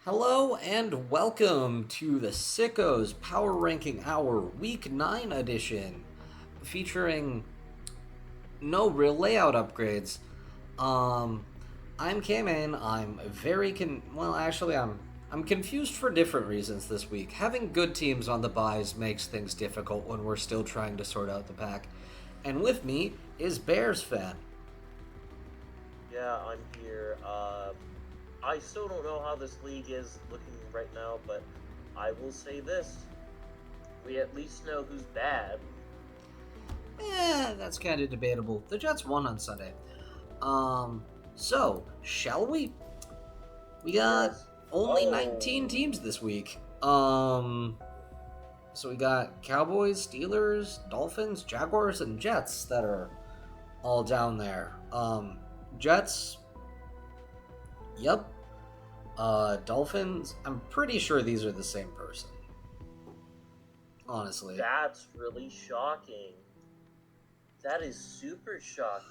Hello and welcome to the Sickos Power Ranking Hour Week 9 edition, featuring no real layout upgrades. Um, I'm Kamen. I'm very I'm confused for different reasons this week. Having good teams on the buys makes things difficult when we're still trying to sort out the pack. And with me is Bears fan. Yeah, I'm here. I still don't know how this league is looking right now, but I will say this. We at least know who's bad. That's kind of debatable. The Jets won on Sunday. So, shall we? We got Yes. only 19 Oh. teams this week. So we got Cowboys, Steelers, Dolphins, Jaguars, and Jets that are all down there. Jets, yep. Dolphins, I'm pretty sure these are the same person. Honestly. That's really shocking. That is super shocking.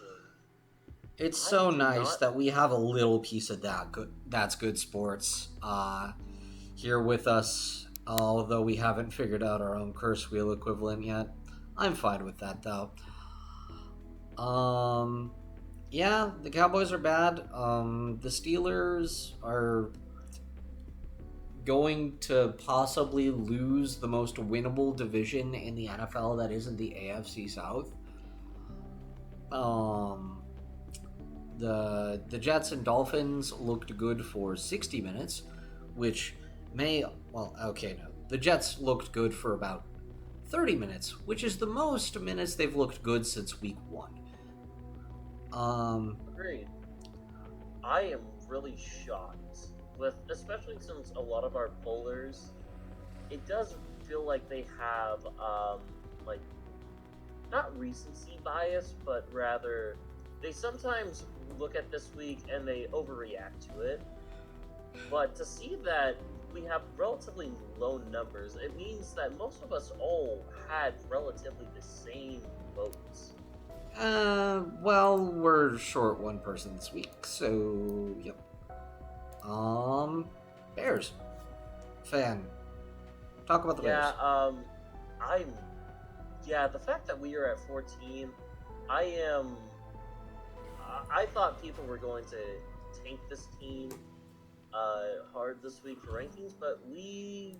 It's I so do nice not. that we have a little piece of that's good sports here with us, although we haven't figured out our own curse wheel equivalent yet. I'm fine with that though. Yeah, the Cowboys are bad. The Steelers are going to possibly lose the most winnable division in the NFL that isn't the AFC South. The Jets and Dolphins looked good for 60 minutes, which the Jets looked good for about 30 minutes, which is the most minutes they've looked good since week 1. Agreed. I am really shocked with, especially since a lot of our bowlers, it does feel like they have, like, not recency bias, but rather they sometimes look at this week and they overreact to it. But to see that we have relatively low numbers, it means that most of us all had relatively the same votes. We're short one person this week, so yep. Bears fan, talk about the Yeah, Bears. I'm. Yeah, the fact that we are at 14, I am. I thought people were going to tank this team hard this week for rankings, but we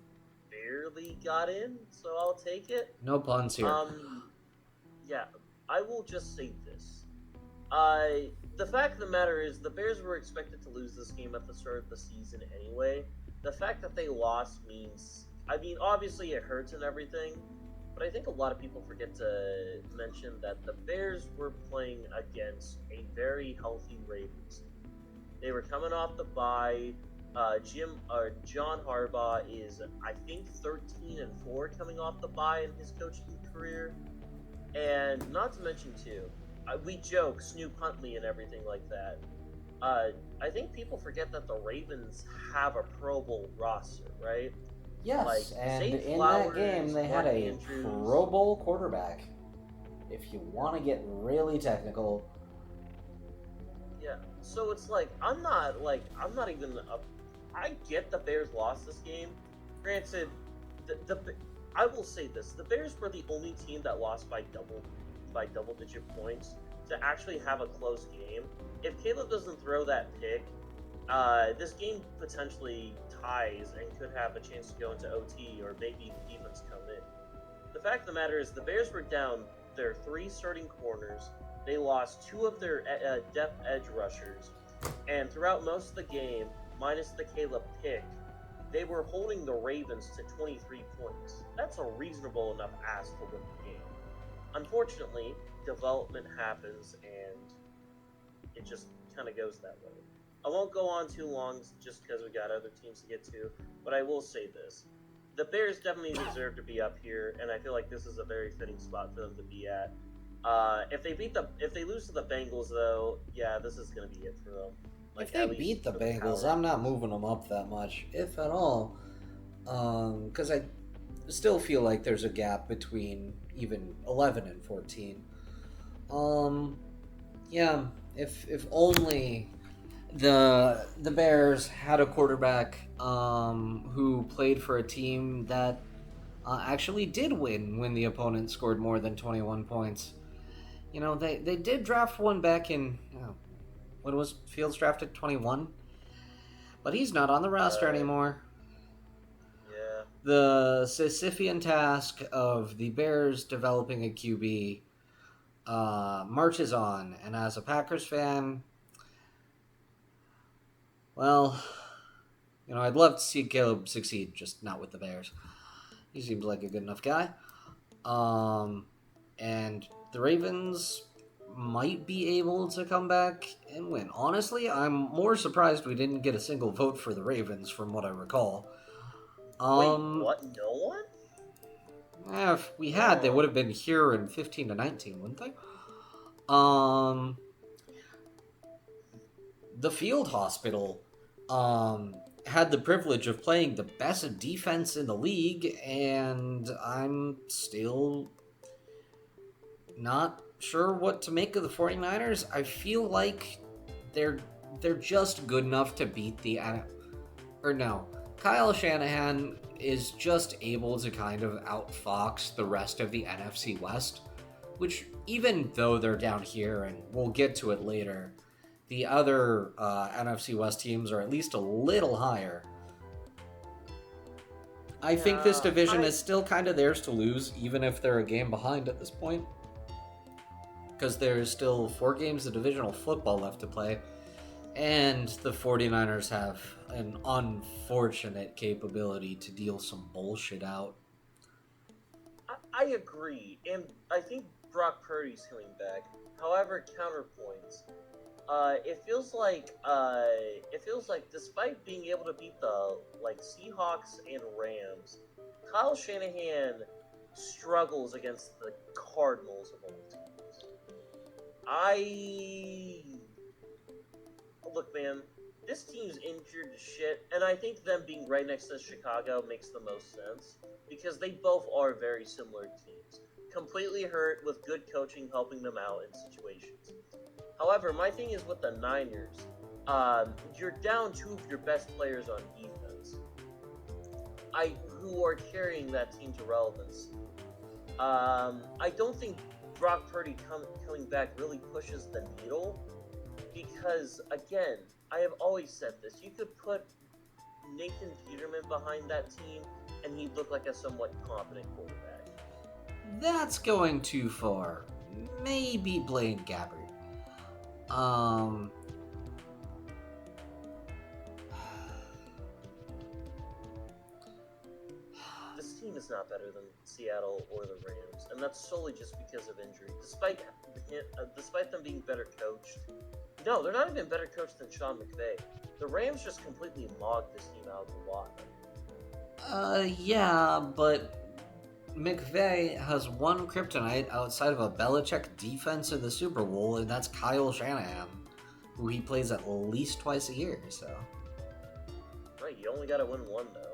barely got in, so I'll take it. No puns here. Um, yeah, I will just say this. The fact of the matter is, the Bears were expected to lose this game at the start of the season anyway. The fact that they lost means, I mean, obviously it hurts and everything, but I think a lot of people forget to mention that the Bears were playing against a very healthy Ravens. They were coming off the bye. John Harbaugh is, I think, 13-4 coming off the bye in his coaching career, and not to mention too, we joke Snoop Huntley and everything like that. I think people forget that the Ravens have a Pro Bowl roster, right? Yes, Like and Zay in that game Flowers, they had Mark a Andrews. Pro Bowl quarterback. If you want to get really technical, Yeah, so it's like I'm not even. I get the Bears lost this game. Granted, I will say this: the Bears were the only team that lost by double digit points to actually have a close game. If Caleb doesn't throw that pick, this game potentially ties and could have a chance to go into OT or maybe the defense come in. The fact of the matter is, the Bears were down their 3 starting corners. They lost 2 of their depth edge rushers, and throughout most of the game, minus the Caleb pick, they were holding the Ravens to 23 points. That's a reasonable enough ask to win the game. Unfortunately, development happens, and it just kind of goes that way. I won't go on too long just because we got other teams to get to, but I will say this. The Bears definitely deserve to be up here, and I feel like this is a very fitting spot for them to be at. If they lose to the Bengals, though, yeah, this is gonna be it for them. Like, if they at least beat the for the Bengals, power I'm not rankings. moving them up that much, if at all. Because I still feel like there's a gap between even 11 and 14. Yeah, if only The Bears had a quarterback who played for a team that actually did win when the opponent scored more than 21 points. They did draft one back in, when was Fields drafted? 21? But he's not on the roster Right. anymore. Yeah. The Sisyphean task of the Bears developing a QB marches on, and as a Packers fan, well, I'd love to see Caleb succeed, just not with the Bears. He seems like a good enough guy. And the Ravens might be able to come back and win. Honestly, I'm more surprised we didn't get a single vote for the Ravens from what I recall. Wait, Um, what? No one? if we had, they would Oh. have been here in 15 to 19, wouldn't they? Um, the field hospital had the privilege of playing the best defense in the league, and I'm still not sure what to make of the 49ers. I feel like they're they're just good enough to beat the or no. Kyle Shanahan is just able to kind of outfox the rest of the NFC West, which even though they're down here and we'll get to it later, the other NFC West teams are at least a little higher. I think this Yeah. division is still kind of theirs to lose, even if they're a game behind at this point, because there's still 4 games of divisional football left to play, and the 49ers have an unfortunate capability to deal some bullshit out. I agree, and I think Brock Purdy's coming back. However, counterpoints. It feels like despite being able to beat the Seahawks and Rams, Kyle Shanahan struggles against the Cardinals of all teams. I look, man, this team's injured as shit, and I think them being right next to Chicago makes the most sense because they both are very similar teams, completely hurt with good coaching helping them out in situations. However, my thing is with the Niners, you're down 2 of your best players on defense, who are carrying that team to relevance. I don't think Brock Purdy coming back really pushes the needle because, again, I have always said this: you could put Nathan Peterman behind that team, and he'd look like a somewhat competent quarterback. That's going too far. Maybe Blaine Gabbert. Um, This team is not better than Seattle or the Rams, and that's solely just because of injury. Despite them being better coached, no, they're not even better coached than Sean McVay. The Rams just completely mogged this team out of the water. yeah, but McVay has one kryptonite outside of a Belichick defense in the Super Bowl, and that's Kyle Shanahan, who he plays at least twice a year, so. Right, you only got to win one though.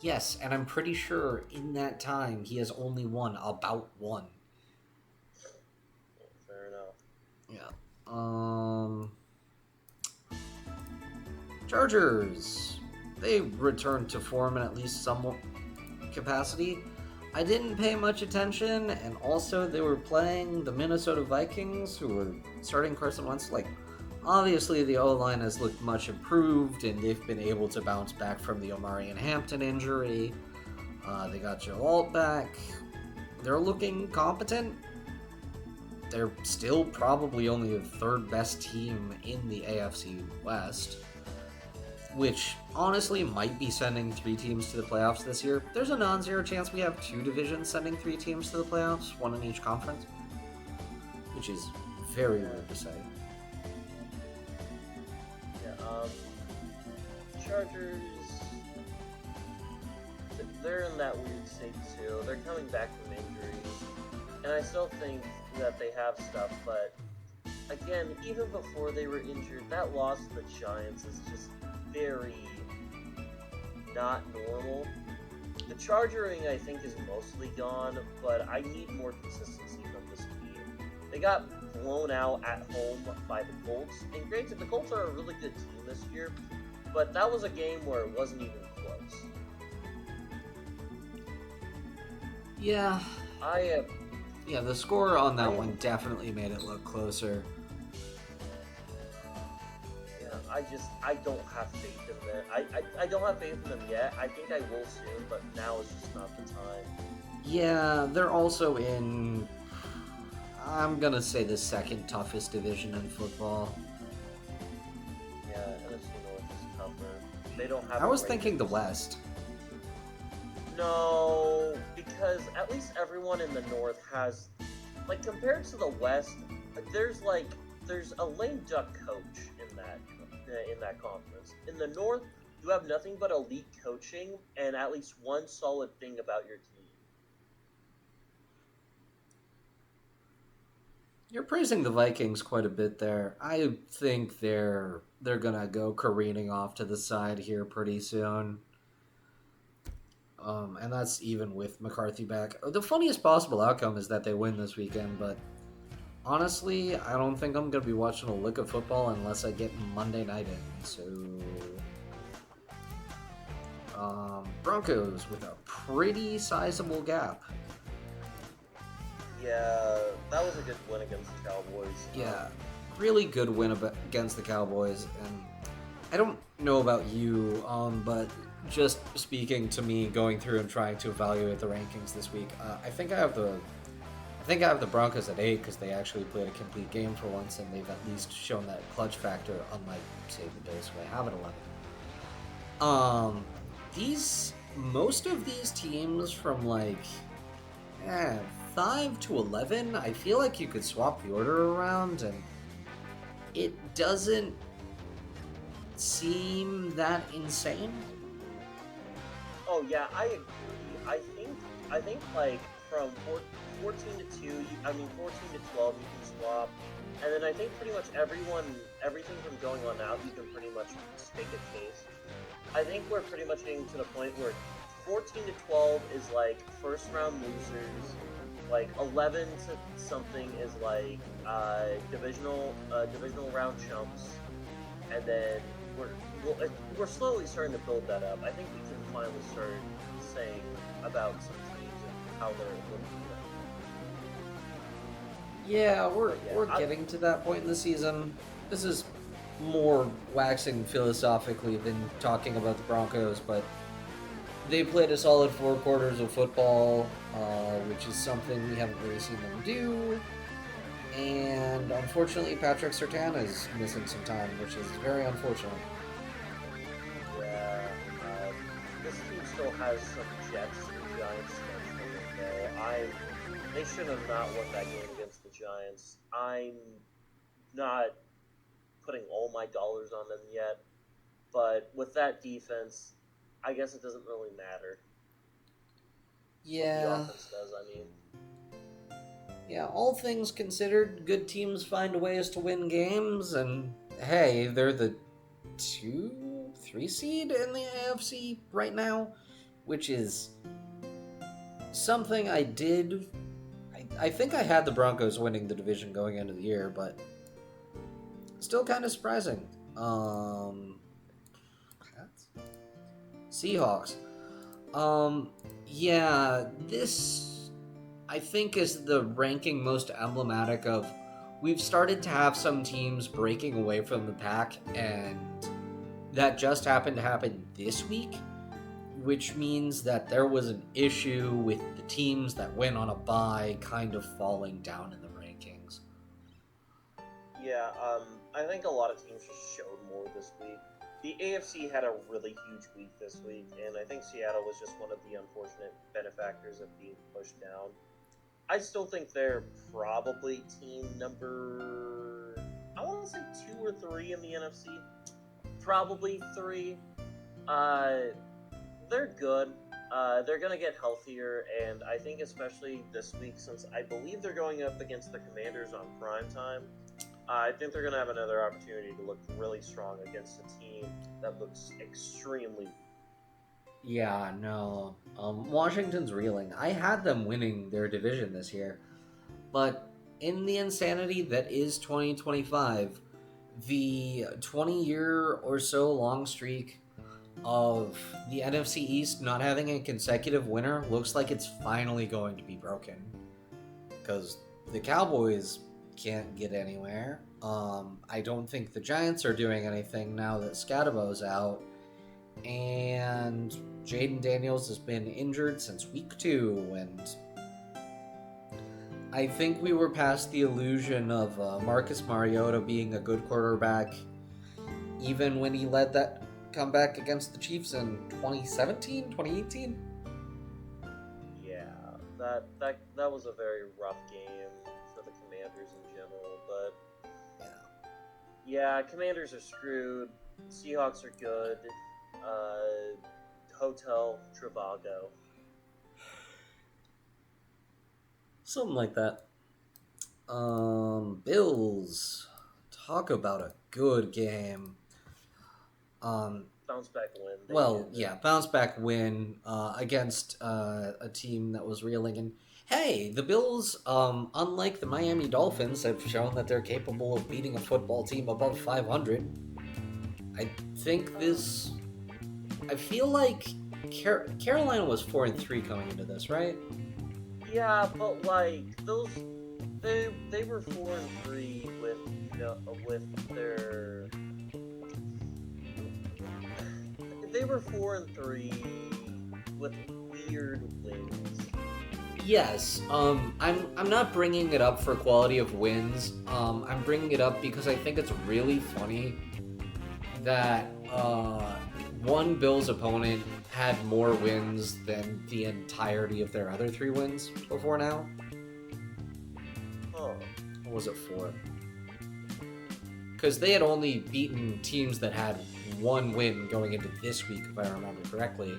Yes, and I'm pretty sure in that time he has only won about one. Well, fair enough. Yeah. Chargers. They returned to form in at least some capacity. I didn't pay much attention, and also they were playing the Minnesota Vikings, who were starting Carson Wentz. Obviously the O-line has looked much improved, and they've been able to bounce back from the Omari and Hampton injury. They got Joe Alt back. They're looking competent. They're still probably only the third best team in the AFC West, which honestly might be sending 3 teams to the playoffs this year. There's a non-zero chance we have 2 divisions sending 3 teams to the playoffs, 1 in each conference, which is very weird to say. Yeah, Chargers, they're in that weird state too. They're coming back from injuries, and I still think that they have stuff, but again, even before they were injured, that loss to the Giants is just very not normal. The Chargering, I think, is mostly gone, but I need more consistency from this team. They got blown out at home by the Colts. And granted, the Colts are a really good team this year, but that was a game where it wasn't even close. Yeah, I am. yeah, the score on that I am. one definitely made it look closer. Yeah, I don't have faith in them. I don't have faith in them yet. I think I will soon, but now is just not the time. Yeah, they're also in, I'm gonna say, the second toughest division in football. Yeah, NFC North is tougher. They don't have I the was thinking the Raiders. West. No, because at least everyone in the North has, like, compared to the West, there's like there's a lame duck coach in that conference. In the North, you have nothing but elite coaching and at least one solid thing about your team. You're praising the Vikings quite a bit there. I think they're gonna go careening off to the side here pretty soon. And that's even with McCarthy back. The funniest possible outcome is that they win this weekend, but honestly, I don't think I'm gonna be watching a lick of football unless I get Monday night in. So, Broncos with a pretty sizable gap. Yeah, that was a good win against the Cowboys. Yeah, really good win against the Cowboys, and I don't know about you, but just speaking to me, going through and trying to evaluate the rankings this week, I think I have the Broncos at 8 because they actually played a complete game for once, and they've at least shown that clutch factor, unlike say the days where I have it 11. These most of these teams from like, eh, 5 to 11, I feel like you could swap the order around, and it doesn't seem that insane. Oh yeah, I agree. I think like from 14 to 2, I mean 14 to 12 you can swap. And then I think pretty much everything from going on out, you can pretty much make a case. I think we're pretty much getting to the point where 14 to 12 is like first round losers, like 11 to something is like divisional round chumps, and then we're we're slowly starting to build that up. I think we can finally start saying about some teams and how they're looking. Yeah, But we're yeah, getting to that point in the season. This is more waxing philosophically than talking about the Broncos, but they played a solid 4 quarters of football, which is something we haven't really seen them do. And unfortunately, Patrick Surtain is missing some time, which is very unfortunate. yeah, this team still has some Jets and Giants schedule, though. They should have not won that game against the Giants. I'm not putting all my dollars on them yet, but with that defense, I guess it doesn't really matter what the Yeah, offense does. I mean, yeah, all things considered, good teams find ways to win games, and hey, they're the 2, 3 seed in the AFC right now, which is something I did. I think I had the Broncos winning the division going into the year, but still kind of surprising. Seahawks. Yeah, this I think is the ranking most emblematic of we've started to have some teams breaking away from the pack, and that just happened to happen this week, which means that there was an issue with the teams that went on a bye kind of falling down in the rankings. yeah, I think a lot of teams just showed more this week. The AFC had a really huge week this week, and I think Seattle was just one of the unfortunate benefactors of being pushed down. I still think they're probably team number, I want to say 2 or 3 in the NFC. Probably 3. Uh, they're good. They're gonna get healthier, and I think especially this week, since I believe they're going up against the Commanders on prime time. I think they're gonna have another opportunity to look really strong against a team that looks extremely weak. Yeah, no. Washington's reeling. I had them winning their division this year, but in the insanity that is 2025, the 20-year or so long streak of the NFC East not having a consecutive winner looks like it's finally going to be broken. Because the Cowboys can't get anywhere. I don't think the Giants are doing anything now that Scadabo's out. And Jaden Daniels has been injured since week 2, and I think we were past the illusion of Marcus Mariota being a good quarterback, even when he led that comeback against the Chiefs in 2017, 2018. Yeah, that was a very rough game for the Commanders in general, but yeah, Commanders are screwed. Seahawks are good. Hotel Trivago. Something like that. Bills. Talk about a good game. Bounce back win. Bounce back win against a team that was reeling. And hey, the Bills, unlike the Miami Dolphins, have shown that they're capable of beating a football team above 500. I think this. I feel like Carolina was 4-3 coming into this, right? Yeah, but like those, they were 4-3 with their. They were 4-3 with weird wins. Yes, I'm not bringing it up for quality of wins. I'm bringing it up because I think it's really funny that one Bills opponent had more wins than the entirety of their other 3 wins before now. Oh. Or was it 4? Because they had only beaten teams that had 1 win going into this week, if I remember correctly.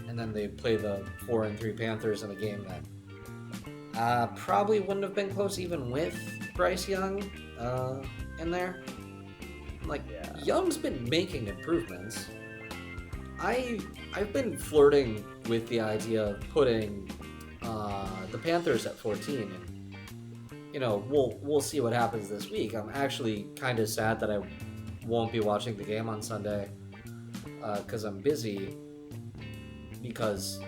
And then they play the 4-3 Panthers in a game that probably wouldn't have been close even with Bryce Young in there. Like, yeah. Young's been making improvements. I've been flirting with the idea of putting the Panthers at 14, and we'll see what happens this week. I'm actually kind of sad that I won't be watching the game on Sunday because I'm busy. Because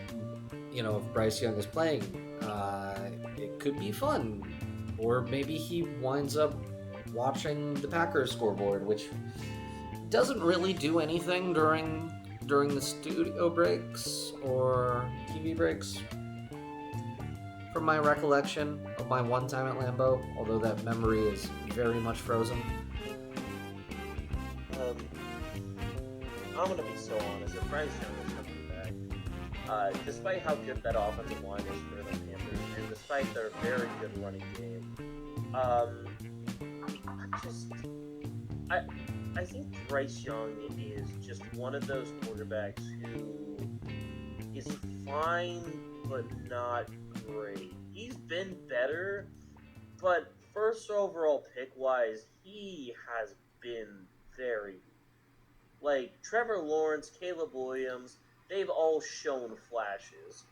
if Bryce Young is playing, it could be fun, or maybe he winds up watching the Packers scoreboard, which doesn't really do anything during the studio breaks or TV breaks, from my recollection of my one time at Lambeau, although that memory is very much frozen. I'm gonna be so honest. If Bryce Young is coming back, despite how good that offensive line is for the Panthers, and despite their very good running game, I think Bryce Young is just one of those quarterbacks who is fine but not great. He's been better, but first overall pick wise, he has been very like Trevor Lawrence, Caleb Williams. They've all shown flashes.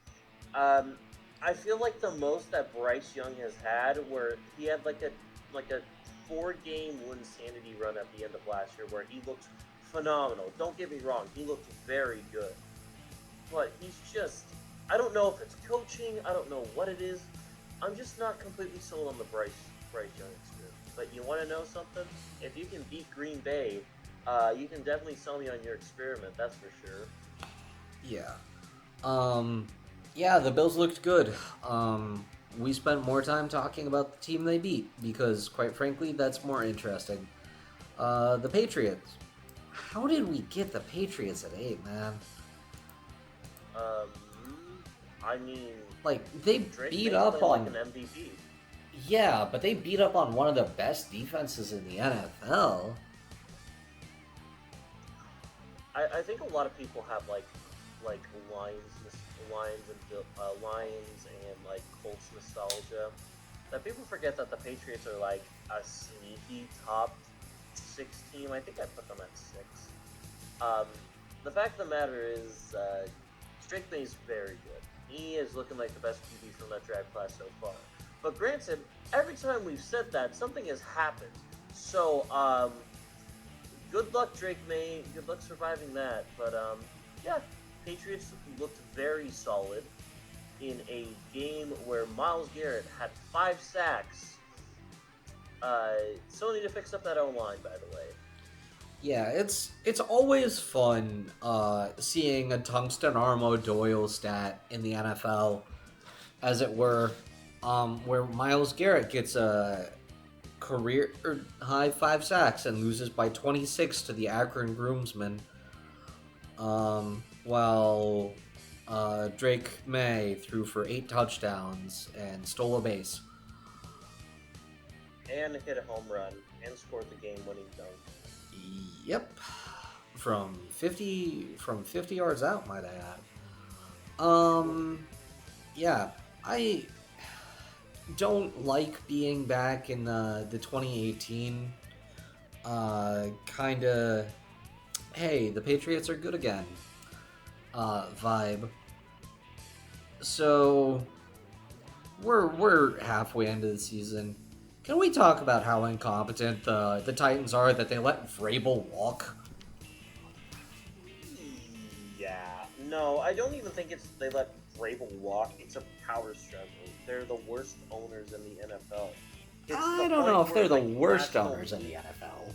I feel like the most that Bryce Young has had, where he had like a 4-game insanity run at the end of last year where he looked phenomenal. Don't get me wrong, he looked very good. But he's just, I don't know if it's coaching, I don't know what it is. I'm just not completely sold on the Bryce Young experience. But you want to know something? If you can beat Green Bay, you can definitely sell me on your experiment, that's for sure. Yeah. Yeah, the Bills looked good. We spent more time talking about the team they beat because, quite frankly, that's more interesting. The Patriots. How did we get the Patriots at 8, man? I mean, like they Drake beat up on like an MVP. Yeah, but they beat up on one of the best defenses in the NFL. I think a lot of people have like Lions and like Colts nostalgia. That people forget that the Patriots are like a sneaky top 6 team. I think I put them at 6. The fact of the matter is, Drake May is very good. He is looking like the best QB from that draft class so far. But granted, every time we've said that, something has happened. So, good luck, Drake May. Good luck surviving that. But yeah, Patriots looked very solid in a game where Myles Garrett had 5 sacks. Still need to fix up that O line, by the way. Yeah, it's always fun seeing a tungsten Armo Doyle stat in the NFL, as it were, where Myles Garrett gets a career high 5 sacks and loses by 26 to the Akron Groomsmen, while Drake May threw for 8 touchdowns and stole a base. And hit a home run and scored the game-winning dunk. Yep, from 50 yards out, might I add. Yeah, I don't like being back in the 2018 kind of, hey, the Patriots are good again vibe. So we're halfway into the season. Can we talk about how incompetent the Titans are that they let Vrabel walk? Yeah, no, I don't even think it's they let Vrabel walk. It's a power struggle. They're the worst owners in the NFL. It's I the don't point know if where, they're the like, worst national owners in the media- NFL.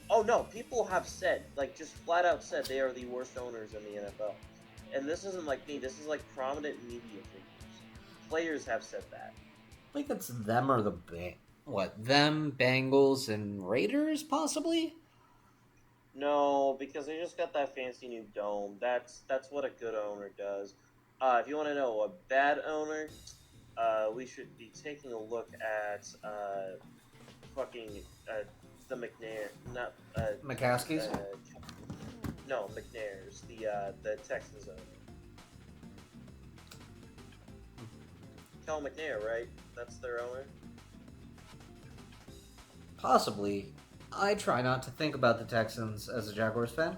Oh no, people have said, like, just flat out said they are the worst owners in the NFL. And this isn't like me. This is like prominent media figures. Players have said that. I think it's them or them, Bengals, and Raiders, possibly? No, because they just got that fancy new dome. That's what a good owner does. If you want to know a bad owner, we should be taking a look at fucking the McNair, not McCaskey's? no McNair's, the Texans owner, Kel McNair, right? That's their owner. Possibly. I try not to think about the Texans as a Jaguars fan.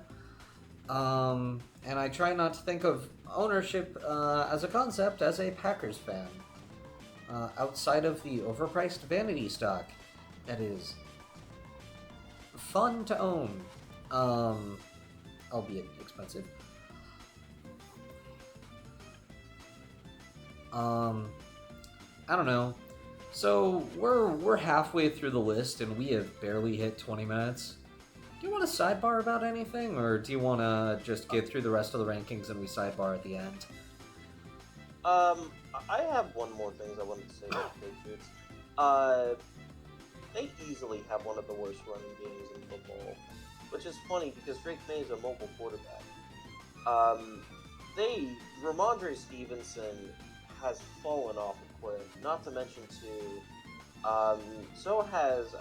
And I try not to think of ownership as a concept as a Packers fan. Outside of the overpriced vanity stock that is fun to own, albeit expensive. I don't know. So we're halfway through the list and we have barely hit 20 minutes. Do you want to sidebar about anything, or do you want to just get through the rest of the rankings and we sidebar at the end? I have one more thing I wanted to say about the Patriots. They easily have one of the worst running games in football, which is funny because Drake May is a mobile quarterback. Ramondre Stevenson has fallen off a cliff. Not to mention too, so has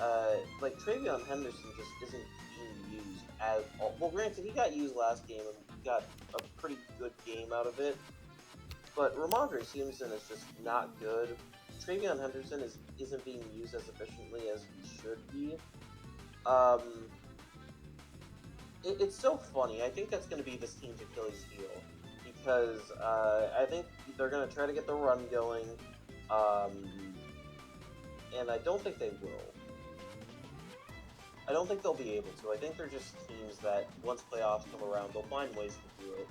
like Travion Henderson just isn't being used as well. Granted, he got used last game and got a pretty good game out of it. But Ramondre Stevenson is just not good. Travion Henderson isn't being used as efficiently as he should be. It's so funny. I think that's going to be this team's Achilles heel because I think they're going to try to get the run going, and I don't think they will. I don't think they'll be able to. I think they're just teams that once playoffs come around, they'll find ways to do it.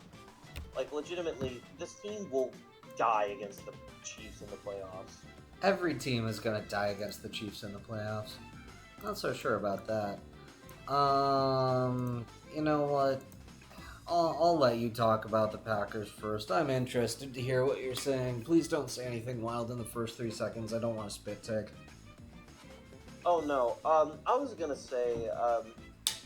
Like, legitimately, this team will die against the Chiefs in the playoffs. Every team is going to die against the Chiefs in the playoffs. Not so sure about that. You know what? I'll let you talk about the Packers first. I'm interested to hear what you're saying. Please don't say anything wild in the first 3 seconds. I don't want to spit take. Oh, no. I was going to say,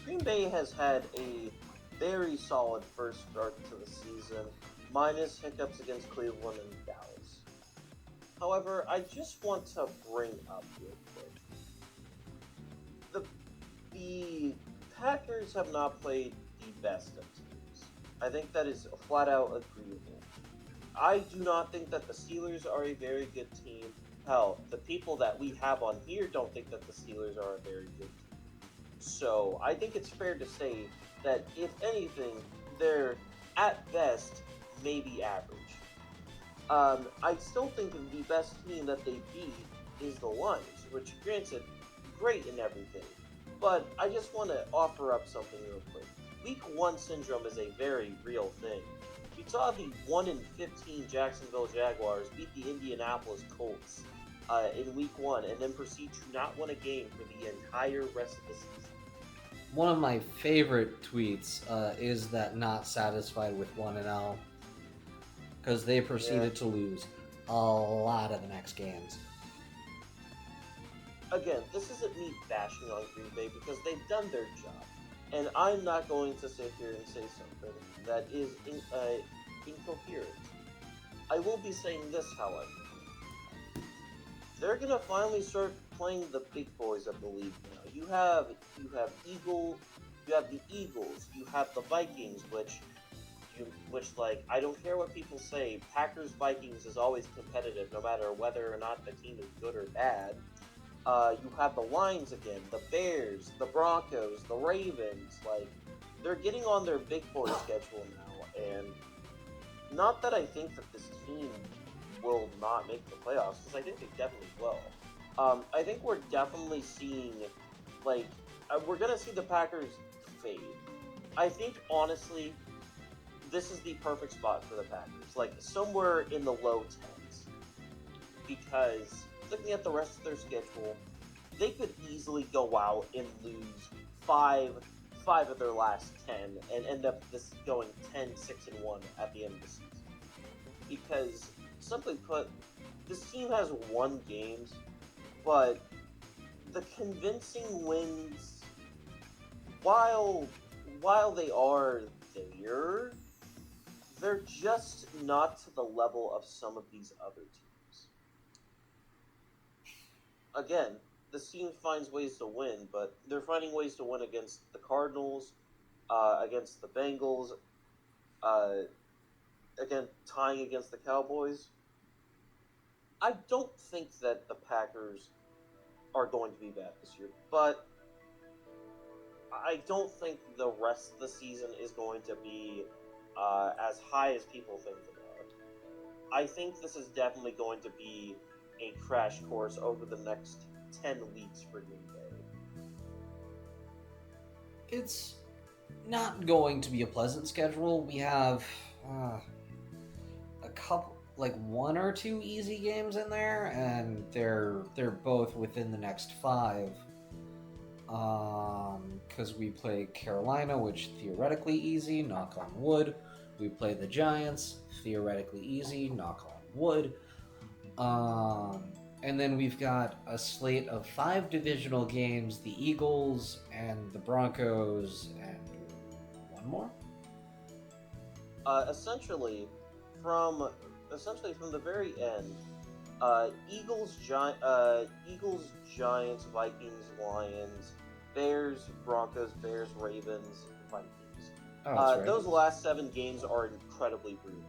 Green Bay has had a very solid first start to the season, minus hiccups against Cleveland and Dallas. However, I just want to bring up real quick, the Packers have not played the best of teams. I think that is flat out agreeable. I do not think that the Steelers are a very good team. Hell, the people that we have on here don't think that the Steelers are a very good team. So I think it's fair to say that if anything, they're at best maybe average. I still think the best team that they beat is the Lions, which, granted, great and everything. But I just want to offer up something real quick. Week 1 syndrome is a very real thing. We saw the 1 in 15 Jacksonville Jaguars beat the Indianapolis Colts in Week 1 and then proceed to not win a game for the entire rest of the season. One of my favorite tweets is that not satisfied with 1-0 because they proceeded to lose a lot of the next games. Again, this isn't me bashing on Green Bay because they've done their job. And I'm not going to sit here and say something that is incoherent. I will be saying this, however. They're gonna finally start playing the big boys of the league now. You have the Eagles, you have the Vikings, which like I don't care what people say, Packers Vikings is always competitive no matter whether or not the team is good or bad. You have the Lions again, the Bears, the Broncos, the Ravens. Like, they're getting on their big boy schedule now, and not that I think that this team will not make the playoffs, because I think they definitely will. I think we're definitely seeing, like, we're gonna see the Packers fade. I think honestly, this is the perfect spot for the Packers, like somewhere in the low tens, because looking at the rest of their schedule, they could easily go out and lose five of their last 10 and end up this going 10-6-1 at the end of the season. Because, simply put, this team has won games, but the convincing wins, while they are there, they're just not to the level of some of these other teams. Again, this team finds ways to win, but they're finding ways to win against the Cardinals, against the Bengals, again, tying against the Cowboys. I don't think that the Packers are going to be bad this year, but I don't think the rest of the season is going to be as high as people think they are. I think this is definitely going to be a crash course over the next 10 weeks for Green Bay. It's not going to be a pleasant schedule. We have a couple, like 1 or 2 easy games in there, and they're both within the next 5. Because we play Carolina, which theoretically easy, knock on wood. We play the Giants, theoretically easy, knock on wood. And then we've got a slate of 5 divisional games: the Eagles and the Broncos, and one more. Essentially, from the very end, Eagles, Giants, Vikings, Lions, Bears, Broncos, Bears, Ravens, Vikings. Oh, that's right. Those last 7 games are incredibly brutal.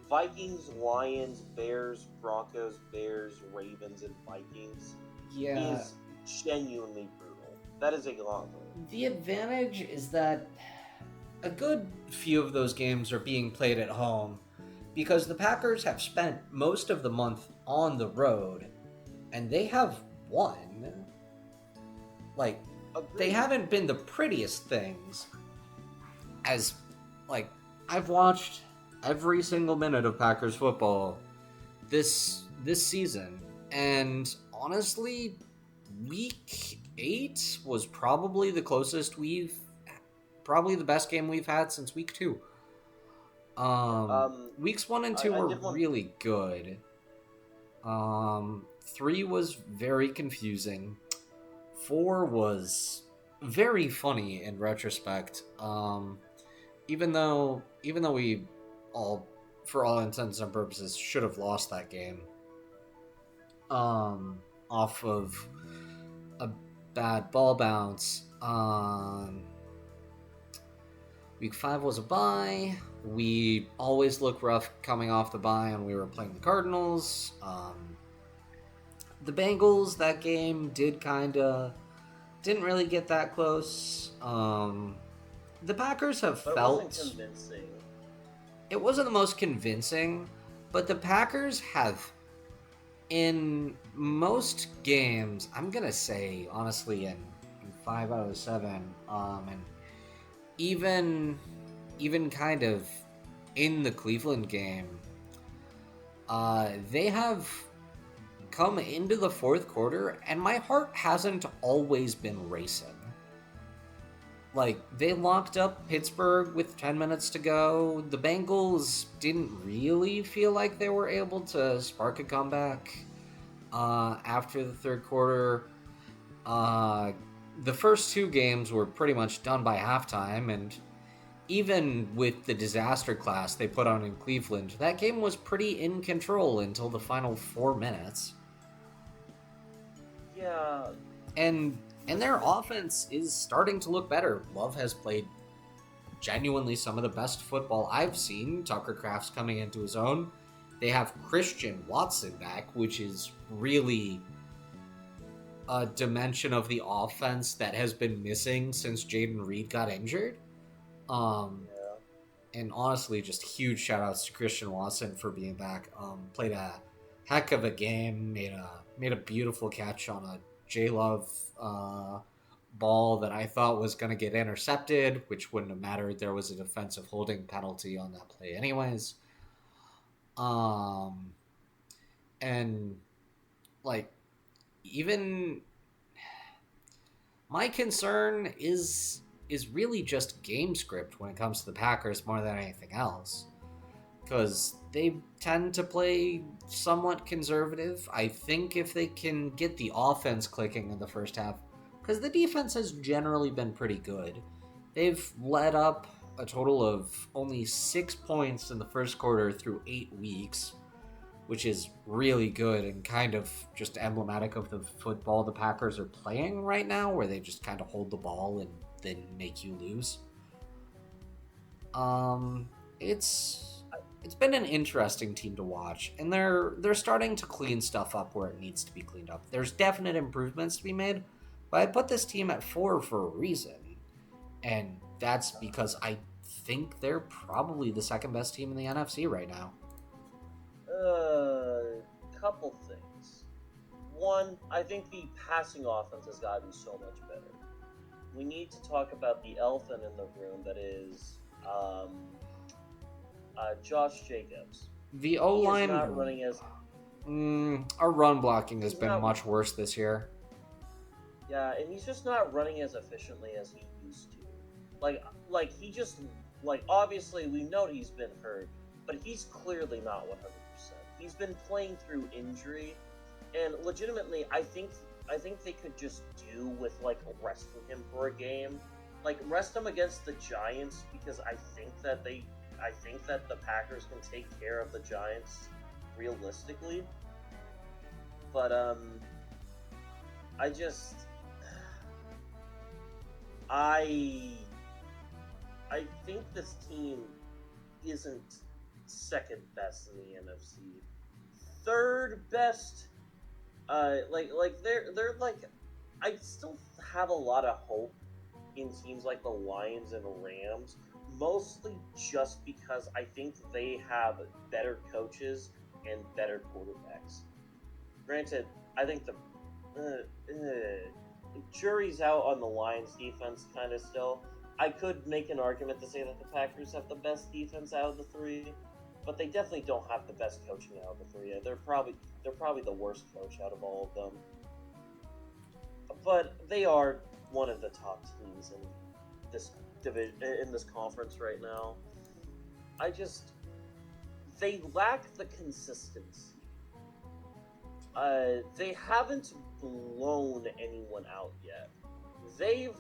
Vikings, Lions, Bears, Broncos, Bears, Ravens, and Vikings is genuinely brutal. That is a gauntlet. The advantage is that a good few of those games are being played at home, because the Packers have spent most of the month on the road, and they have won. Like, Agreed. They haven't been the prettiest things. As, like, I've watched every single minute of Packers football this season, and honestly, week 8 was probably the best game we've had since week 2. Weeks 1 and 2 were really good. 3 was very confusing. 4 was very funny in retrospect. Even though we all, for all intents and purposes, should have lost that game. Off of a bad ball bounce. Week 5 was a bye. We always look rough coming off the bye, and we were playing the Cardinals. The Bengals, that game didn't really get that close. The Packers have felt... It wasn't convincing. It wasn't the most convincing, But the Packers have, in most games, I'm gonna say honestly, in 5 out of 7, and even even kind of in the Cleveland game, they have come into the fourth quarter, and my heart hasn't always been racing. Like, they locked up Pittsburgh with 10 minutes to go. The Bengals didn't really feel like they were able to spark a comeback after the third quarter. Uh, the first two games were pretty much done by halftime, and even with the disaster class they put on in Cleveland, that game was pretty in control until the final 4 minutes. Yeah, And the their thing, offense is starting to look better. Love has played genuinely some of the best football I've seen. Tucker Kraft's coming into his own. They have Christian Watson back, which is really a dimension of the offense that has been missing since Jaden Reed got injured. Um, yeah, and honestly, just huge shout outs to Christian Watson for being back. Played a heck of a game, made a beautiful catch on a J Love ball that I thought was going to get intercepted, which wouldn't have mattered. There was a defensive holding penalty on that play, anyways. Um, and like, even my concern is really just game script when it comes to the Packers more than anything else, because they tend to play somewhat conservative. I think if they can get the offense clicking in the first half, because the defense has generally been pretty good, they've led up a total of only 6 points in the first quarter through 8 weeks, which is really good and kind of just emblematic of the football the Packers are playing right now, where they just kind of hold the ball and then make you lose. Um, it's it's been an interesting team to watch, and they're starting to clean stuff up where it needs to be cleaned up. There's definite improvements to be made, but I put this team at 4 for a reason, and that's because I think they're probably the second best team in the NFC right now. couple things. One, I think the passing offense has gotten so much better. We need to talk about the elephant in the room that is Josh Jacobs. The O He is line, not running as our run blocking has he's been not much worse this year. yeah, and he's just not running as efficiently as he used to. He just obviously we know he's been hurt, but he's clearly not 100%. He's been playing through injury, and legitimately, I think they could just do with resting him for a game, rest him against the Giants because I think that the Packers can take care of the Giants realistically, but I just I I think this team isn't second best in the NFC. Third best, they're I still have a lot of hope in teams like the Lions and Rams, mostly just because I think they have better coaches and better quarterbacks. Granted, I think the jury's out on the Lions defense kind of still. I could make an argument to say that the Packers have the best defense out of the three, but they definitely don't have the best coaching out of the three. They're probably the worst coach out of all of them. But they are one of the top teams in this division in this conference right now. I just they lack the consistency. They haven't blown anyone out yet. They've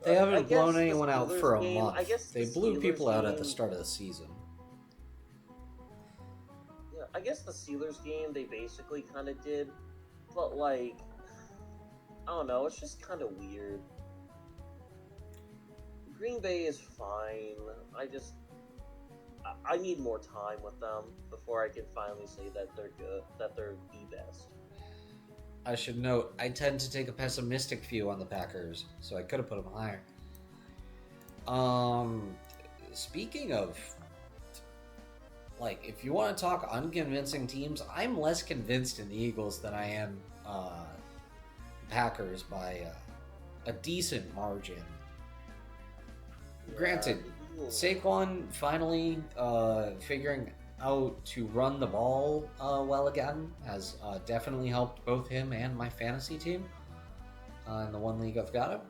They I haven't blown guess the anyone out for Steelers a game. I month. guess the They blew Steelers people out at the game. start of the season. Yeah, I guess the Steelers game they basically kind of did, but I don't know. It's just kind of weird. Green Bay is fine. I need more time with them before I can finally say that they're good, that they're the best. I should note, I tend to take a pessimistic view on the Packers, so I could have put them higher. Um, speaking of like, if you want to talk unconvincing teams, I'm less convinced in the Eagles than I am Packers by a decent margin. Yeah, Granted, the Eagles. Saquon finally figuring out to run the ball well again has definitely helped both him and my fantasy team in the one league I've got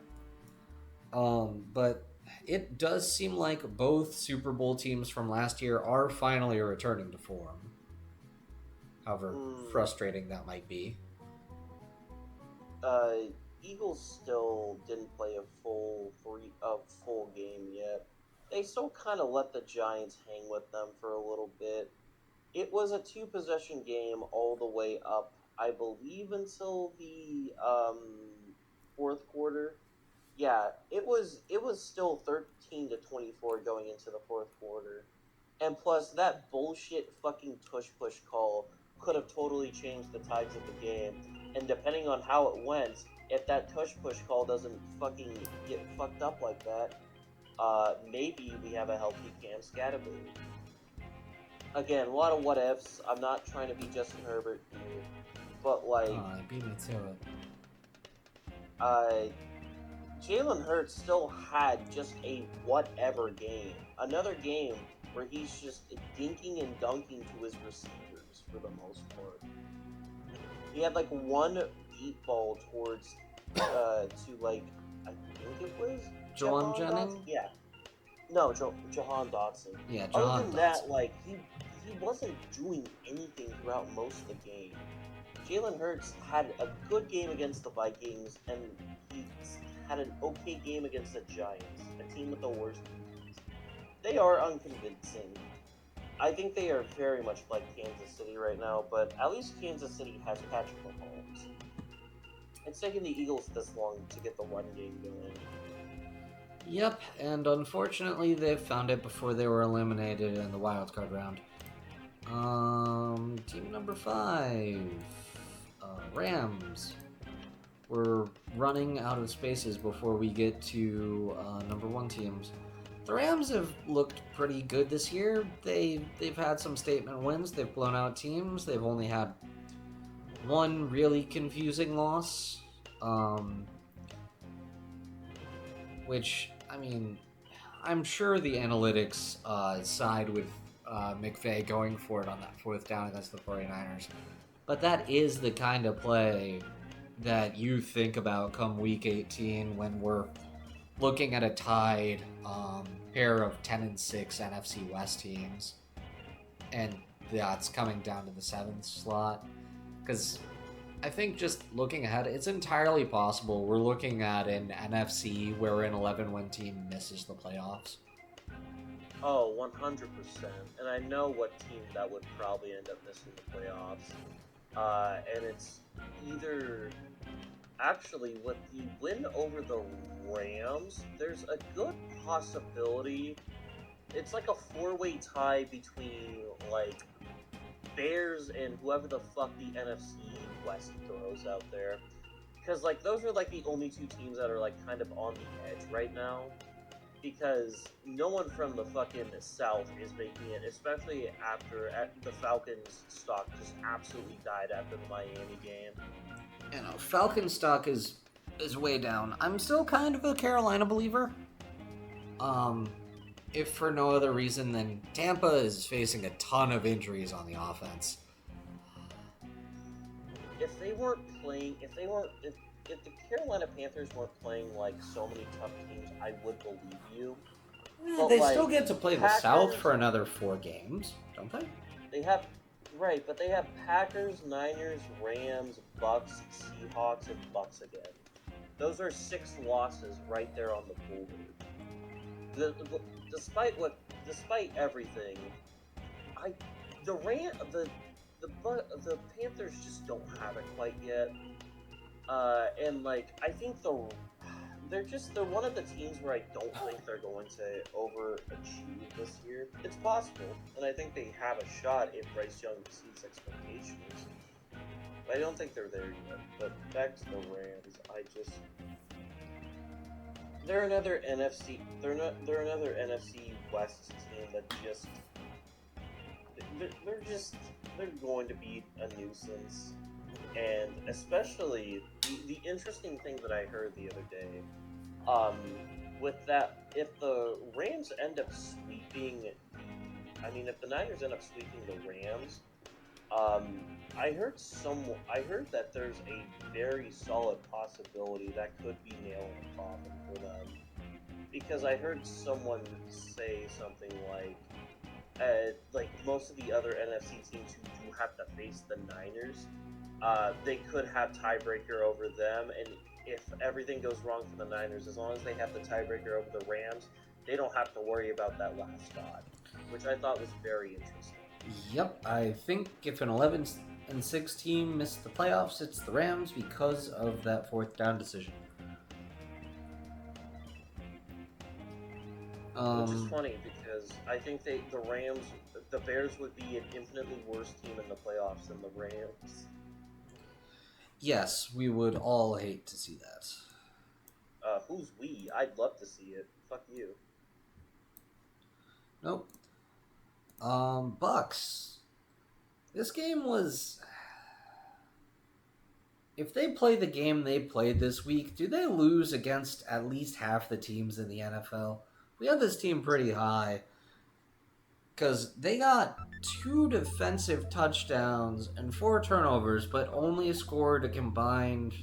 him. But it does seem like both Super Bowl teams from last year are finally returning to form. However Mm, frustrating that might be. uh, Eagles still didn't play a full game yet. They still kind of let the Giants hang with them for a little bit. It was a two possession game all the way up, I believe, until the fourth quarter. Yeah, it was still 13-24 going into the fourth quarter. And plus that bullshit fucking tush push call could have totally changed the tides of the game. And depending on how it went, if that tush push call doesn't fucking get fucked up like that, maybe we have a healthy Cam Scatterbury. Again, a lot of what ifs. I'm not trying to be Justin Herbert here, but like, Beat me to it. uh, Jalen Hurts still had just a whatever game. Another game where he's just dinking and dunking to his receivers for the most part. He had like one deep ball towards to like I think it was Jawan Jahan Dotson. Jennings? Yeah, no, Jahan Dotson. Yeah, Other Jahan than Dotson. that, like he wasn't doing anything throughout most of the game. Jalen Hurts had a good game against the Vikings, and he had an okay game against the Giants, a team with the worst defense. They are unconvincing. I think they are very much like Kansas City right now, but at least Kansas City has Patrick Mahomes. It's taken the Eagles this long to get the run game going. Yep, and unfortunately they found it before they were eliminated in the wildcard round. Team number 5, Rams. We're running out of spaces before we get to number 1 teams. The Rams have looked pretty good this year. They've had some statement wins. They've blown out teams. They've only had one really confusing loss, which, I mean, I'm sure the analytics side with McVay going for it on that 4th down against the 49ers. But that is the kind of play that you think about come week 18 when we're looking at a tied pair of 10-6 NFC West teams. And that's coming down to the 7th slot. Because I think just looking ahead, it's entirely possible we're looking at an NFC where an 11-win team misses the playoffs. Oh, 100%. And I know what team that would probably end up missing the playoffs. And it's either actually with the win over the Rams, there's a good possibility. It's like a four-way tie between like Bears and whoever the fuck the NFC West throws out there. Because like those are like the only two teams that are like kind of on the edge right now. Because no one from the fucking South is making it, especially after the Falcons stock just absolutely died after the Miami game. You know, Falcon stock is way down. I'm still kind of a Carolina believer. Um, if for no other reason than Tampa is facing a ton of injuries on the offense. If they weren't playing, if the Carolina Panthers weren't playing like so many tough teams, I would believe you. But They still like get to play the South Packers, for another 4 games, don't they? they have right, but they have Packers, Niners, Rams, Bucks, Seahawks, and Bucks again. Those are 6 losses right there on the board. The, the, despite everything, I the Ram the Panthers just don't have it quite yet. And like I think they're one of the teams where I don't think they're going to overachieve this year. It's possible, and I think they have a shot if Bryce Young exceeds expectations. But I don't think they're there yet. But back to the Rams, they're another NFC West team that just they're going to be a nuisance, and especially the interesting thing that I heard the other day, um, with that, if the Rams end up sweeping if the Niners end up sweeping the Rams, I heard that there's a very solid possibility that could be nail in the coffin for them, because I heard someone say something like most of the other NFC teams who do have to face the Niners, they could have tiebreaker over them, and if everything goes wrong for the Niners, as long as they have the tiebreaker over the Rams, they don't have to worry about that last spot, which I thought was very interesting. Yep, I think if an 11-6 team missed the playoffs, it's the Rams because of that fourth down decision. Which is funny because I think the Bears would be an infinitely worse team in the playoffs than the Rams. Yes, we would all hate to see that. Who's we? I'd love to see it. Fuck you. Nope. Bucks. This game was. If they play the game they played this week, do they lose against at least half the teams in the NFL? We have this team pretty high because they got 2 defensive touchdowns and 4 turnovers, but only scored a combined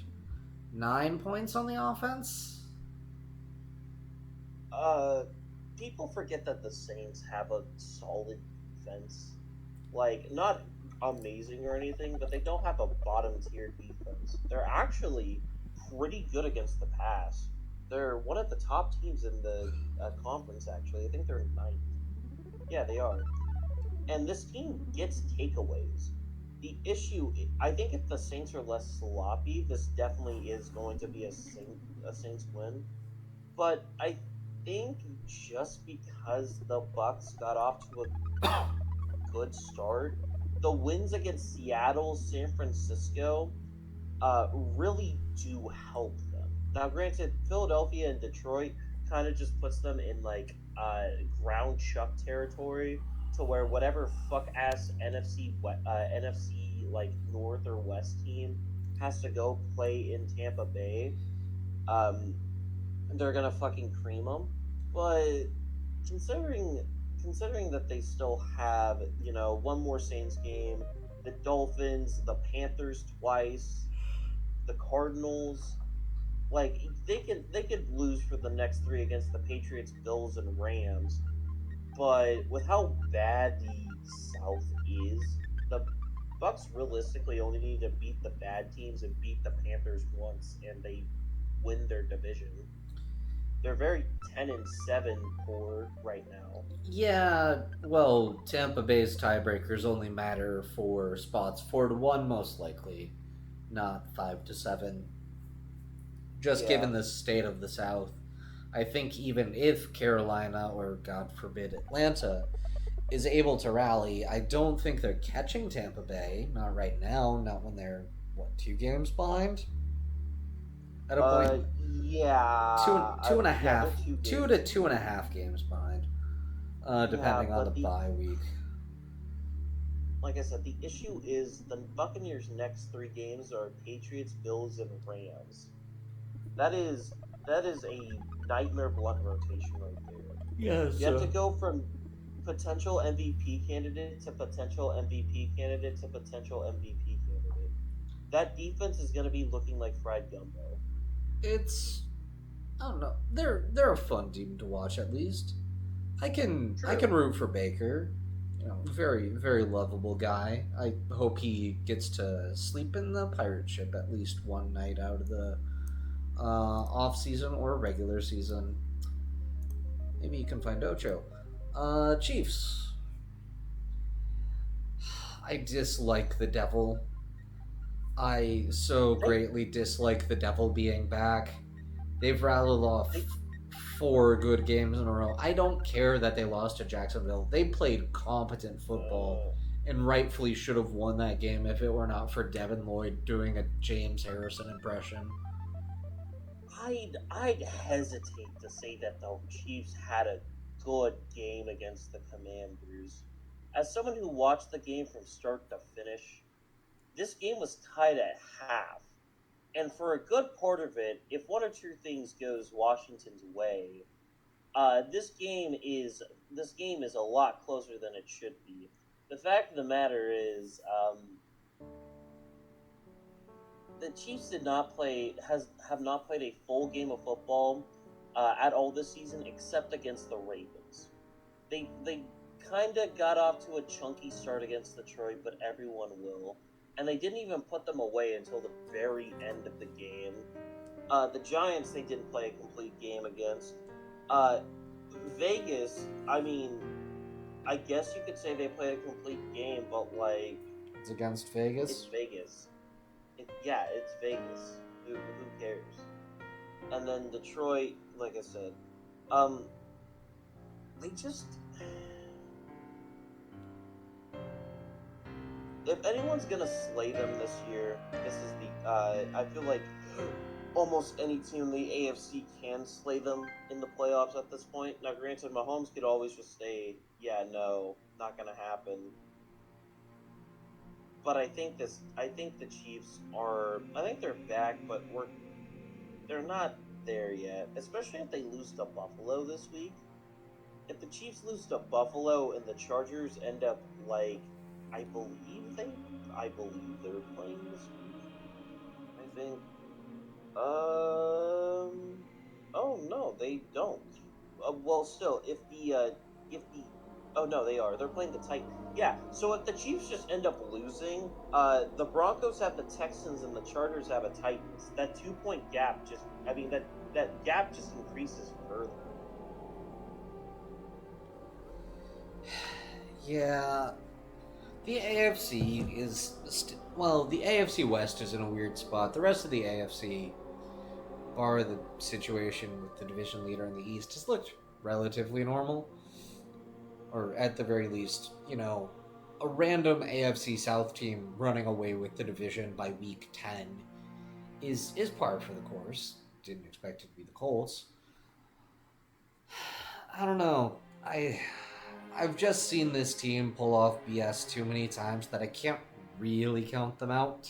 9 points on the offense. People forget that the Saints have a solid defense. Like, not amazing or anything, but they don't have a bottom tier defense. They're actually pretty good against the pass. They're one of the top teams in the conference, actually. I think they're ninth. Yeah, they are. And this team gets takeaways. The issue, I think, if the Saints are less sloppy, this definitely is going to be a Saints win. But I think just because the Bucks got off to a good start, the wins against Seattle, San Francisco, really do help them. Now, granted, Philadelphia and Detroit kind of just puts them in ground chuck territory, to where whatever fuck ass NFC North or West team has to go play in Tampa Bay, um, they're gonna fucking cream them. But considering considering that they still have one more Saints game, the Dolphins, the Panthers twice, the Cardinals, like they could lose for the next three against the Patriots, Bills, and Rams. But with how bad the South is, the Bucks realistically only need to beat the bad teams and beat the Panthers once, and they win their division. They're very 10-7 poor right now. Yeah, well, Tampa Bay's tiebreakers only matter for spots 4-1, most likely, not 5-7. Just Yeah. given the state of the South, I think even if Carolina or God forbid Atlanta is able to rally, I don't think they're catching Tampa Bay. Not right now. Not when they're 2 games behind. At a point, Yeah. two and a Yeah, half, they're 2 2 games. to 2.5 games behind, Yeah, depending on the but bye week. like I said, the issue is the Buccaneers' next 3 games are Patriots, Bills, and Rams. That is that is a nightmare blunt rotation right there. Yes. You have to go from potential MVP candidate to potential MVP candidate to potential MVP candidate. That defense is going to be looking like fried gumbo. It's I don't know. They're a fun team to watch at least. I can True. root for Baker. Very very lovable guy. I hope he gets to sleep in the pirate ship at least one night out of the off season or regular season. Maybe you can find Ocho. Chiefs. I dislike the devil. I so They, greatly dislike the devil being back. They've rattled off they 4 good games in a row. I don't care that they lost to Jacksonville. They played competent football uh, and rightfully should have won that game if it were not for Devin Lloyd doing a James Harrison impression. I'd hesitate to say that the Chiefs had a good game against the Commanders. as someone who watched the game from start to finish, this game was tied at half. And for a good part of it, if one or two things goes Washington's way, this game is a lot closer than it should be. The fact of the matter is, the Chiefs did not play has have not played a full game of football at all this season, except against the Ravens. They kind of got off to a chunky start against Detroit, but everyone will, and they didn't even put them away until the very end of the game. The Giants they didn't play a complete game against. Uh, Vegas, I mean, I guess you could say they played a complete game, but like It's against it's Vegas. Vegas. Yeah, it's Vegas. Who cares? And then Detroit, like I said, um, they just if anyone's gonna slay them this year, this is the. I feel like almost any team in the AFC can slay them in the playoffs at this point. Now, granted, Mahomes could always just say, "Yeah, no, not gonna happen." But I think the Chiefs are. I think they're back, but they're not there yet. Especially if they lose to Buffalo this week. If the Chiefs lose to Buffalo and the Chargers end up like, I believe they, I believe they're playing this week. I think. Oh no, they don't. Well, still, if the, oh no, they are. They're playing the Titans. Yeah. So if the Chiefs just end up losing, the Broncos have the Texans and the Chargers have a Titans. That 2 point gap just, I mean, that gap just increases further. Yeah, the AFC is well, the AFC West is in a weird spot. The rest of the AFC, bar the situation with the division leader in the East, has looked relatively normal, or at the very least, a random AFC South team running away with the division by week 10 is par for the course. Didn't expect it to be the Colts. I don't know. I've just seen this team pull off BS too many times that I can't really count them out.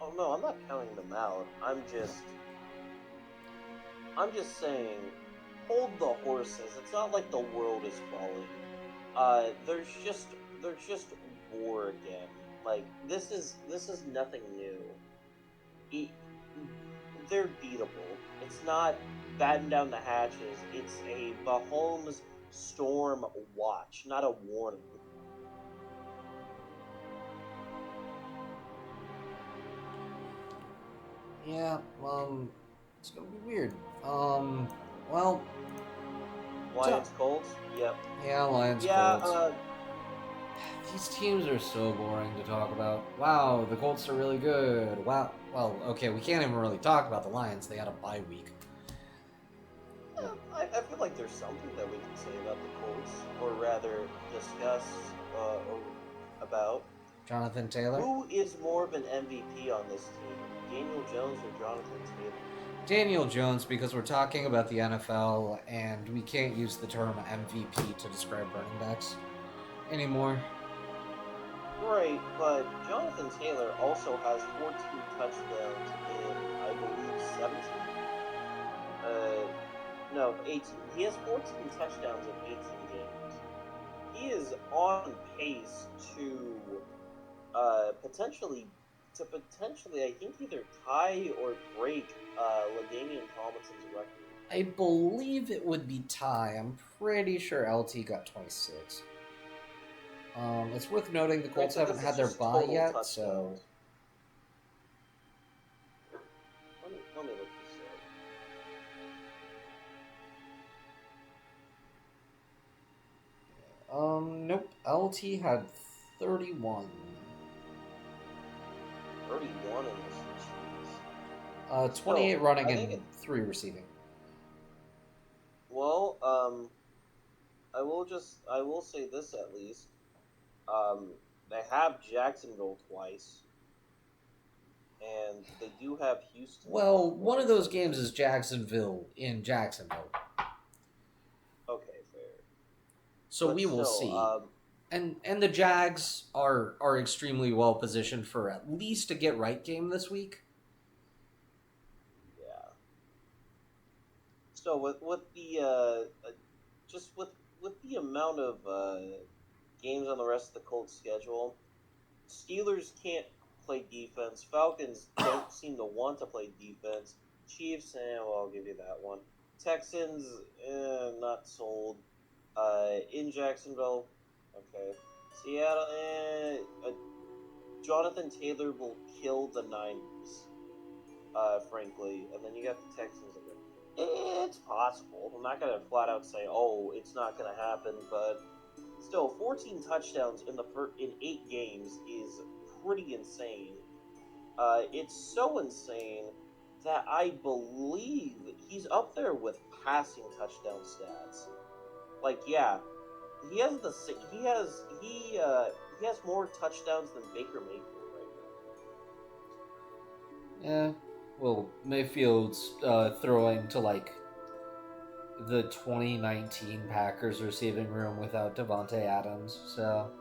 Oh no, I'm not counting them out. I'm just saying, hold the horses. It's not like the world is falling. There's just war again. Like this is nothing new. E- they're beatable. It's not batten down the hatches. It's a Mahomes storm watch, not a warning. Yeah, it's gonna be weird. Well, so, Lions Colts. Yep. yeah, Lions, Yeah. Colts. These teams are so boring to talk about. Wow, the Colts are really good. Wow. Well, okay, we can't even really talk about the Lions. They had a bye week. I feel like there's something that we can say about the Colts, or rather discuss or about. Jonathan Taylor? Who is more of an MVP on this team, Daniel Jones or Jonathan Taylor? Daniel Jones, because we're talking about the NFL and we can't use the term MVP to describe running backs anymore. Right, but Jonathan Taylor also has 14 touchdowns in, I believe, 17. Uh, no, 18. He has 14 touchdowns in 18 games. He is on pace to potentially, I think, either tie or break LaDainian Tomlinson's record. I believe it would be tie. I'm pretty sure LT got 26. It's worth noting the Colts haven't had their bye yet, touchdowns. so Let me look this up. Nope. LT had 31. 31 in this. 28 Still, running I think and 3 receiving. Well, I will say this at least. They have Jacksonville twice, and they do have Houston. Well, one of those games is Jacksonville in Jacksonville. Okay, fair. So But we will still, see. And the Jags are extremely well positioned for at least a get right game this week. Yeah. So with the just with the amount of games on the rest of the Colts schedule, Steelers can't play defense. Falcons don't seem to want to play defense. Chiefs, well, I'll give you that one. Texans, not sold. In Jacksonville, okay. Seattle, Jonathan Taylor will kill the Niners, frankly. And then you got the Texans again. It's possible. I'm not going to flat out say, oh, it's not going to happen, but still, 14 touchdowns in 8 games is pretty insane. It's so insane that I believe he's up there with passing touchdown stats. Like, yeah, he has the he has more touchdowns than Baker Mayfield right Yeah. Well, Mayfield's throwing to like the 2019 Packers receiving room without Devontae Adams. So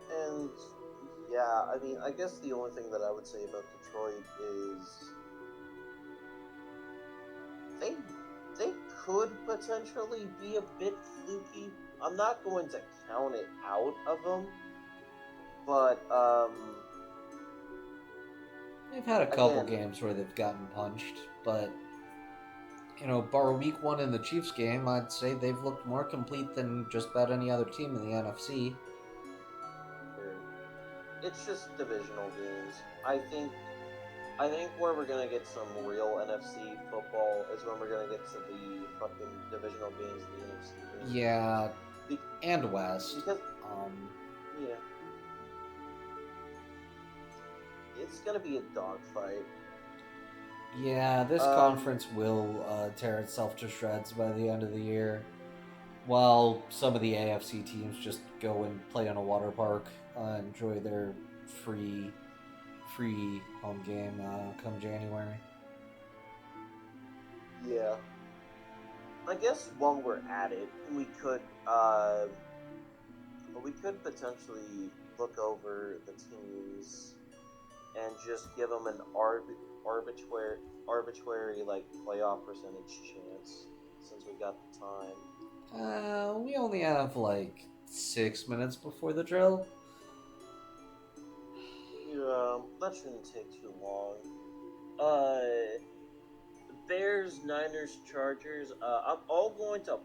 now. And yeah, I mean, I guess the only thing that I would say about Detroit is they they could potentially be a bit fluky. I'm not going to count it out of them, but they've had a couple again, games where they've gotten punched, but bar week one in the Chiefs game, I'd say they've looked more complete than just about any other team in the NFC. it's just divisional games. I think where we're gonna get some real NFC football is when we're gonna get to the fucking divisional games in the NFC. Yeah, Be- and West. because Um, yeah, it's gonna be a dogfight. yeah, this Um, conference will tear itself to shreds by the end of the year. While some of the AFC teams just go and play in a water park, enjoy their free free home game come January. yeah, I guess while we're at it, we could potentially look over the teams and just give them an arbitrary like playoff percentage chance since we got the time. We only have like 6 minutes before the drill. Yeah, that shouldn't take too long. Uh, Bears, Niners, Chargers. I'm all going to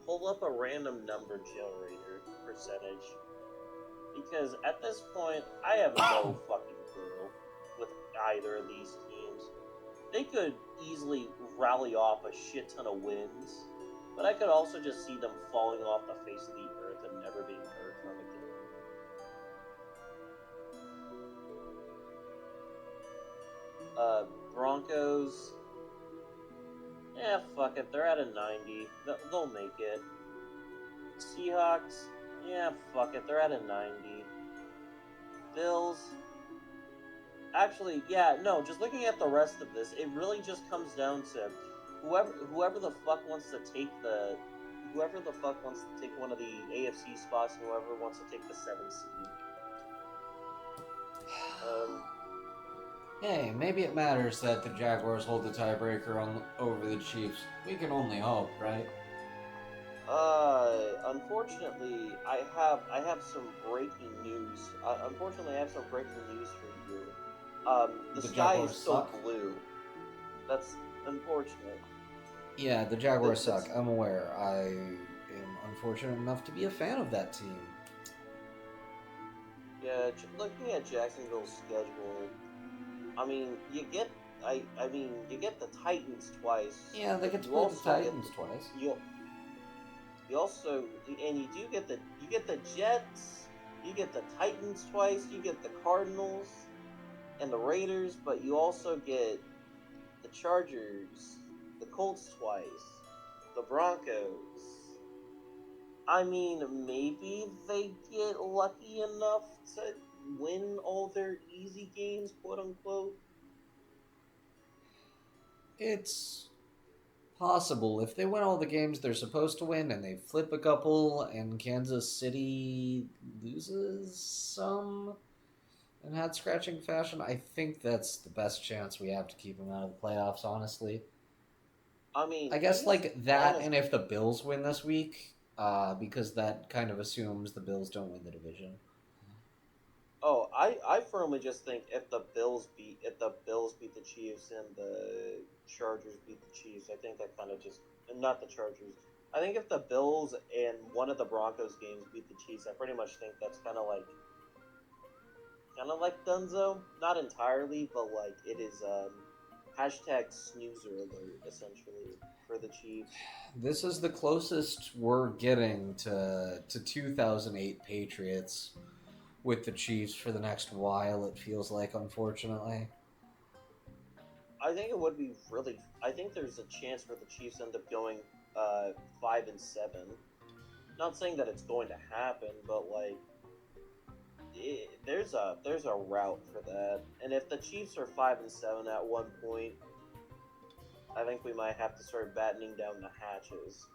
pull up a random number generator percentage because at this point I have no fucking clue with either of these teams. They could easily rally off a shit ton of wins, but I could also just see them falling off the face of the earth and never being heard from again. Broncos. Yeah, fuck it. They're at a 90. They'll make it. Seahawks. Yeah, fuck it. They're at a 90. Bills. Actually, yeah, no. Just looking at the rest of this, it really just comes down to whoever the fuck wants to take one of the AFC spots, and whoever wants to take the 7th seed. Um, Hey, maybe it matters that the Jaguars hold the tiebreaker over the Chiefs. We can only hope, right? Unfortunately, I have some breaking news. Unfortunately, I have some breaking news for you. The The sky is Jaguars still suck. blue. That's unfortunate. Yeah, the Jaguars That's suck. I'm aware. I am unfortunate enough to be a fan of that team. yeah. Looking at Jacksonville's schedule, I mean, you get the Titans twice, Yeah, they but get to you play the also get Titans twice. you also and you get the Jets, you get the Titans twice, you get the Cardinals and the Raiders, but you also get the Chargers, the Colts twice, the Broncos. I mean, maybe they get lucky enough to win all their easy games, quote unquote. It's Possible. If they win all the games they're supposed to win and they flip a couple and Kansas City loses some in head scratching fashion, I think that's the best chance we have to keep them out of the playoffs, honestly. I mean, I I guess guess like that, honest. and if the Bills win this week, because that kind of assumes the Bills don't win the division. Oh, I firmly just think if the Bills beat the Chiefs and the Chargers beat the Chiefs, I think that kind of just not the Chargers. I think if the Bills and one of the Broncos games beat the Chiefs, I pretty much think that's kind of like Dunzo. Not entirely, but like it is hashtag snoozer alert essentially for the Chiefs. This is the closest we're getting to 2008 Patriots with the Chiefs for the next while. It feels like, unfortunately. I think it would be really. I think there's a chance where the Chiefs end up going 5-7. Not saying that it's going to happen, but like there's a route for that. And if the Chiefs are 5-7 at one point, I think we might have to start battening down the hatches.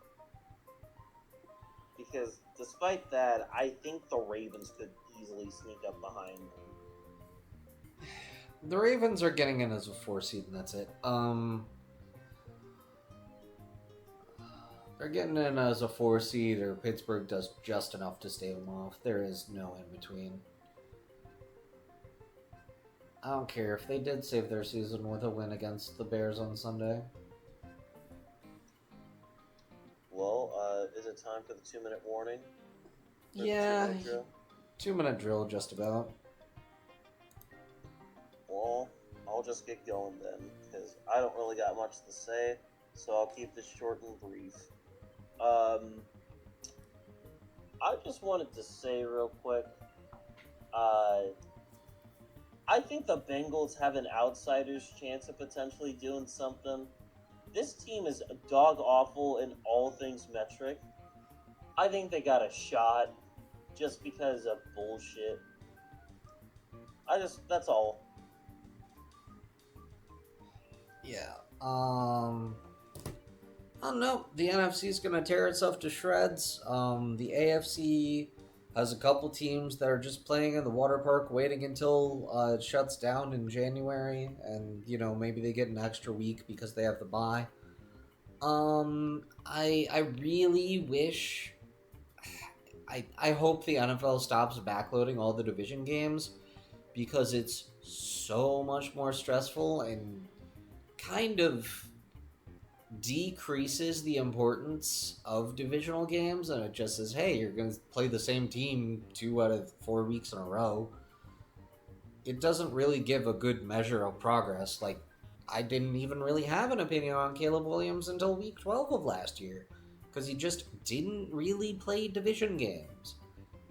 Because despite that, I think the Ravens could easily sneak up behind them. The Ravens are getting in as a 4 seed, and that's it. They're getting in as a 4 seed, or Pittsburgh does just enough to stave them off. There is no in between. I don't care if they did save their season with a win against the Bears on Sunday. Well, is it time for the 2-minute warning? For Yeah, the 2-minute drill? 2 minute drill, just about. Well, I'll just get going then, because I don't really got much to say, so I'll keep this short and brief. I just wanted to say real quick, uh, I think the Bengals have an outsider's chance of potentially doing something. This team is dog awful in all things metric. I think they got a shot just because of bullshit. That's all. Yeah. I don't know. The NFC is going to tear itself to shreds. The AFC has a couple teams that are just playing in the water park, waiting until it shuts down in January, and maybe they get an extra week because they have the bye. I really wish. I hope the NFL stops backloading all the division games because it's so much more stressful and kind of decreases the importance of divisional games, and it just says, hey, you're going to play the same team 2 out of 4 weeks in a row. It doesn't really give a good measure of progress. Like, I didn't even really have an opinion on Caleb Williams until week 12 of last year because he just didn't really play division games.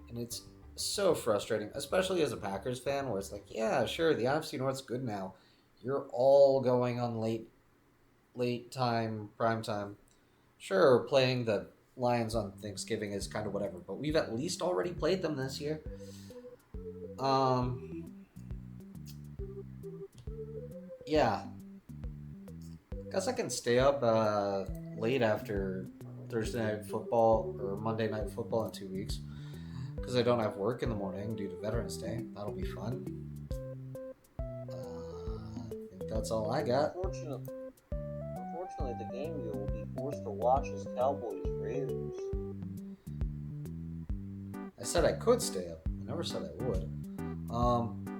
And it's so frustrating, especially as a Packers fan, where it's like, yeah, sure, the NFC North's good now. You're all going on late time, prime time. Sure, playing the Lions on Thanksgiving is kind of whatever, but we've at least already played them this year. Yeah. Guess I can stay up late after Thursday night football or Monday night football in 2 weeks because I don't have work in the morning due to Veterans Day. That'll be fun. I think that's all I got. Unfortunately, the game you will be forced to watch is Cowboys Raiders. I said I could stay up. I never said I would.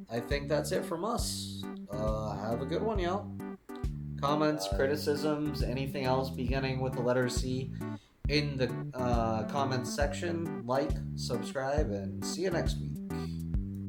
I think that's it from us. Have a good one, y'all. Comments, criticisms, anything else beginning with the letter C in the comments section. Like, subscribe, and see you next week.